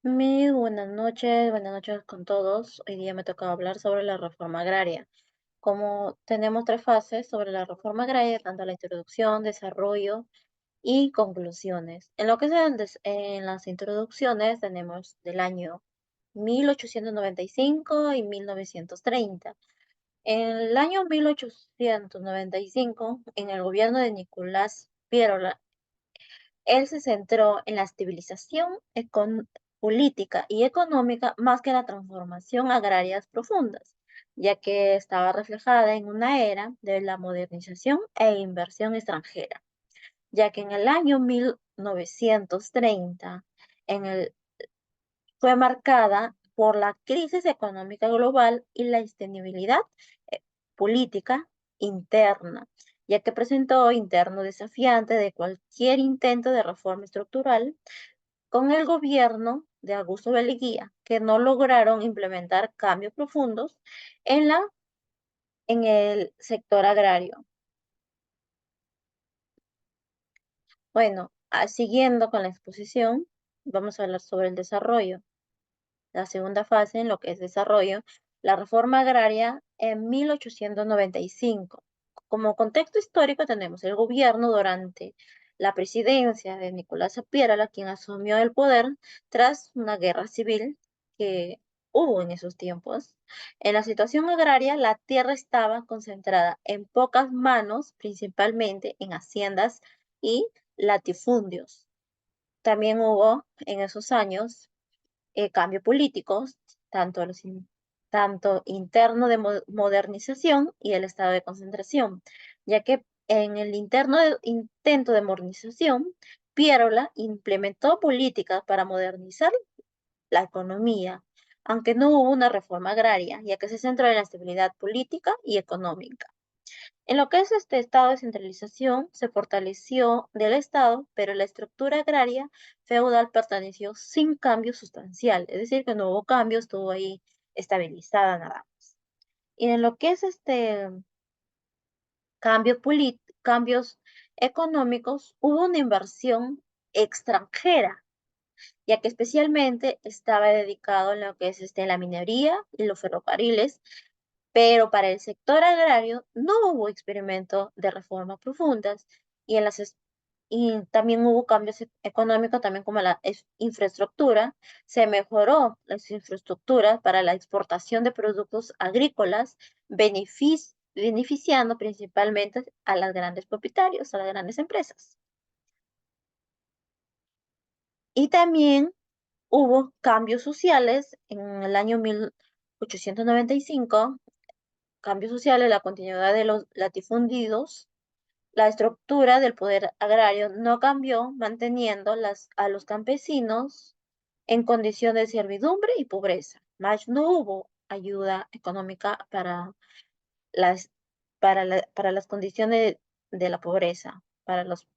Muy buenas noches con todos. Hoy día me toca hablar sobre la reforma agraria. Como tenemos tres fases sobre la reforma agraria, tanto la introducción, desarrollo y conclusiones. En lo que es en las introducciones tenemos del año 1895 y 1930. En el año 1895, en el gobierno de Nicolás Piérola, él se centró en la estabilización política y económica más que en la transformación agrarias profundas, ya que estaba reflejada en una era de la modernización e inversión extranjera, ya que en el año 1930 en el, fue marcada por la crisis económica global y la inestabilidad eh, política interna, ya que presentó interno desafiante de cualquier intento de reforma estructural con el gobierno de Augusto Beleguía, que no lograron implementar cambios profundos en en el sector agrario. Bueno, siguiendo con la exposición, vamos a hablar sobre el desarrollo. La segunda fase en lo que es desarrollo, la reforma agraria en 1895. Como contexto histórico tenemos el gobierno durante la presidencia de Nicolás Piérola, quien asumió el poder tras una guerra civil que hubo en esos tiempos. En la situación agraria, la tierra estaba concentrada en pocas manos, principalmente en haciendas y latifundios. También hubo en esos años cambios políticos, tanto interno de modernización y el estado de concentración, ya que en el intento de modernización, Piérola implementó políticas para modernizar la economía, aunque no hubo una reforma agraria, ya que se centró en la estabilidad política y económica. En lo que es este estado de centralización, se fortaleció del Estado, pero la estructura agraria feudal permaneció sin cambio sustancial, es decir, que no hubo cambios, estuvo ahí estabilizada nada más. Y en lo que es este cambios económicos, hubo una inversión extranjera, ya que especialmente estaba dedicado en lo que es la minería y los ferrocarriles, pero para el sector agrario no hubo experimento de reformas profundas y, y también hubo cambios económicos, también como la infraestructura. Se mejoró las infraestructuras para la exportación de productos agrícolas, beneficiando principalmente a los grandes propietarios, a las grandes empresas. Y también hubo cambios sociales en el año 1895, cambios sociales, la continuidad de los latifundios. La estructura del poder agrario no cambió, manteniendo a los campesinos en condición de servidumbre y pobreza. Más no hubo ayuda económica las, para las condiciones de la pobreza, para los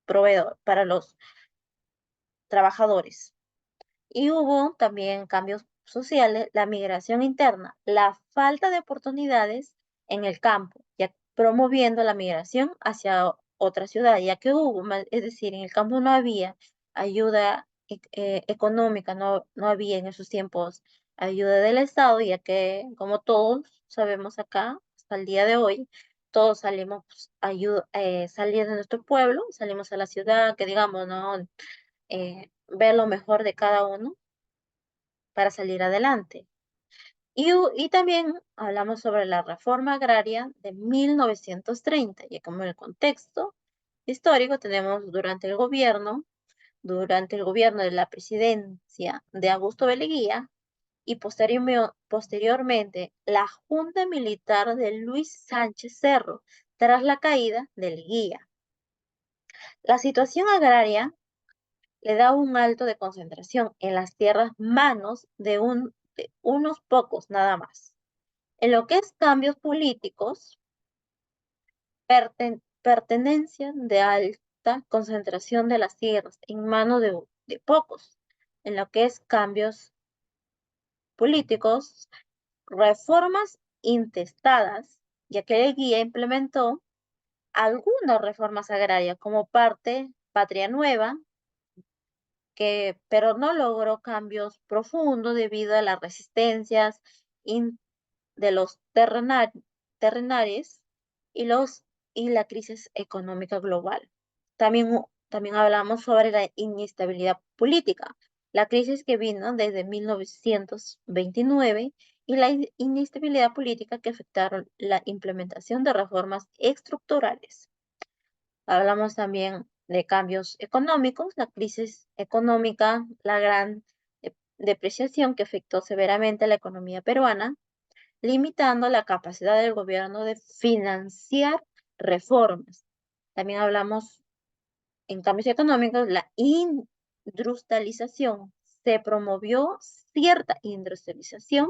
proveedores, para los trabajadores. Y hubo también cambios sociales, la migración interna, la falta de oportunidades en el campo, ya promoviendo la migración hacia otra ciudad, ya que hubo, es decir, en el campo no había ayuda económica, no había en esos tiempos ayuda del Estado, ya que como todos sabemos acá, hasta el día de hoy, todos salimos salir de nuestro pueblo, salimos a la ciudad, que digamos, ¿no? Ver lo mejor de cada uno para salir adelante. Y también hablamos sobre la reforma agraria de 1930, y como en el contexto histórico tenemos durante el gobierno de la presidencia de Augusto Beleguía y posteriormente la Junta Militar de Luis Sánchez Cerro, tras la caída de Leguía. La situación agraria le da un alto de concentración en las tierras manos de unos pocos nada más. En lo que es cambios políticos, pertenencia de alta concentración de las tierras en manos de pocos. En lo que es cambios políticos, reformas intestadas, ya que el guía implementó algunas reformas agrarias como parte Patria Nueva, pero no logró cambios profundos debido a las resistencias de los terrenales y, y la crisis económica global. También hablamos sobre la inestabilidad política, la crisis que vino desde 1929 y la inestabilidad política que afectaron la implementación de reformas estructurales. Hablamos también de cambios económicos, la crisis económica, la gran depreciación que afectó severamente a la economía peruana, limitando la capacidad del gobierno de financiar reformas. También hablamos en cambios económicos, la industrialización. Se promovió cierta industrialización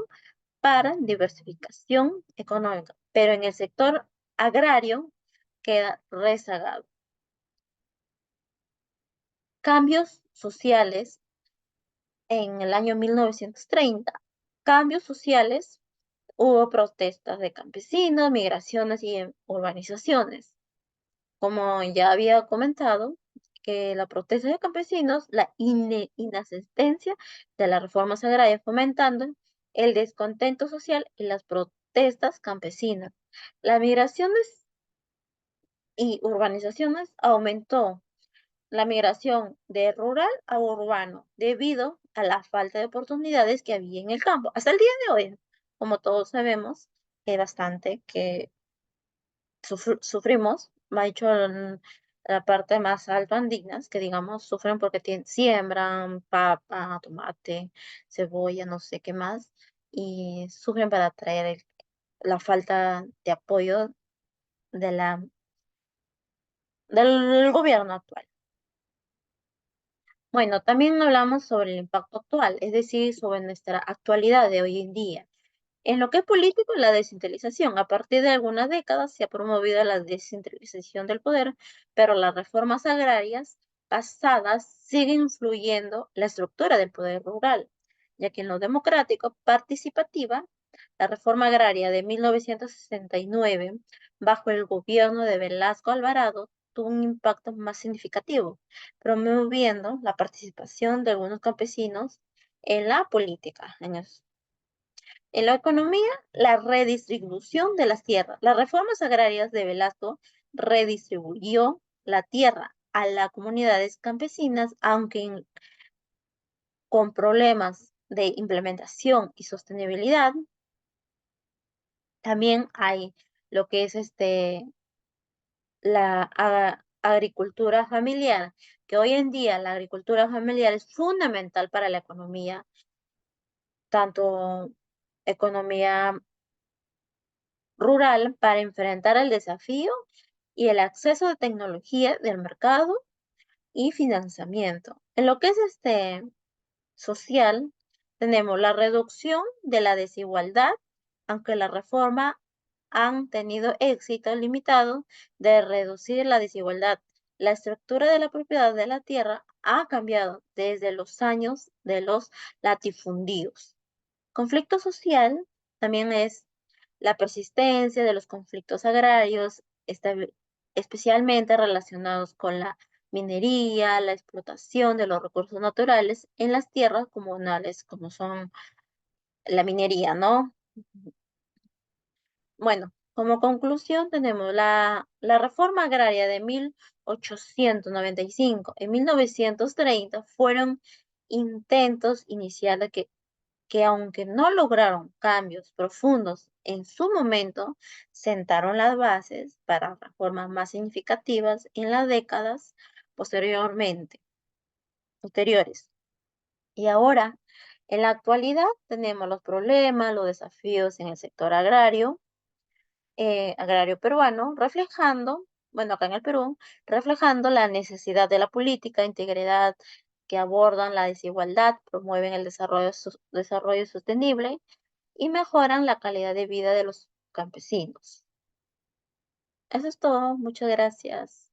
para diversificación económica, pero en el sector agrario queda rezagado. Cambios sociales en el año 1930. Cambios sociales, hubo protestas de campesinos, migraciones y urbanizaciones. Como ya había comentado, que la protesta de campesinos, la inasistencia de las reformas agrarias fomentando el descontento social y las protestas campesinas. Las migraciones y urbanizaciones aumentó la migración de rural a urbano debido a la falta de oportunidades que había en el campo. Hasta el día de hoy, como todos sabemos, hay bastante que sufrimos, me ha dicho la parte más alta andinas, que digamos sufren porque siembran papa, tomate, cebolla, no sé qué más, y sufren para traer la falta de apoyo de del gobierno actual. Bueno, también hablamos sobre el impacto actual, es decir, sobre nuestra actualidad de hoy en día. En lo que es político, la descentralización. A partir de algunas décadas se ha promovido la descentralización del poder, pero las reformas agrarias pasadas siguen influyendo la estructura del poder rural, ya que en lo democrático participativa, la reforma agraria de 1969, bajo el gobierno de Velasco Alvarado, tuvo un impacto más significativo, promoviendo la participación de algunos campesinos en la política, en la economía, la redistribución de las tierras. Las reformas agrarias de Velasco redistribuyó la tierra a las comunidades campesinas, aunque con problemas de implementación y sostenibilidad. También hay lo que es la agricultura familiar, que hoy en día la agricultura familiar es fundamental para la economía, tanto economía rural para enfrentar el desafío y el acceso de tecnología del mercado y financiamiento. En lo que es social, tenemos la reducción de la desigualdad, aunque la reforma han tenido éxito limitado de reducir la desigualdad. La estructura de la propiedad de la tierra ha cambiado desde los años de los latifundios. Conflicto social también es la persistencia de los conflictos agrarios, especialmente relacionados con la minería, la explotación de los recursos naturales en las tierras comunales, como son la minería, ¿no? Bueno, como conclusión tenemos la reforma agraria de 1895 y 1930 fueron intentos iniciales que aunque no lograron cambios profundos en su momento, sentaron las bases para reformas más significativas en las décadas posteriores. Y ahora, en la actualidad, tenemos los problemas, los desafíos en el sector agrario peruano, reflejando, bueno, acá en el Perú, reflejando la necesidad de la política, integridad que abordan la desigualdad, promueven el desarrollo sostenible y mejoran la calidad de vida de los campesinos. Eso es todo. Muchas gracias.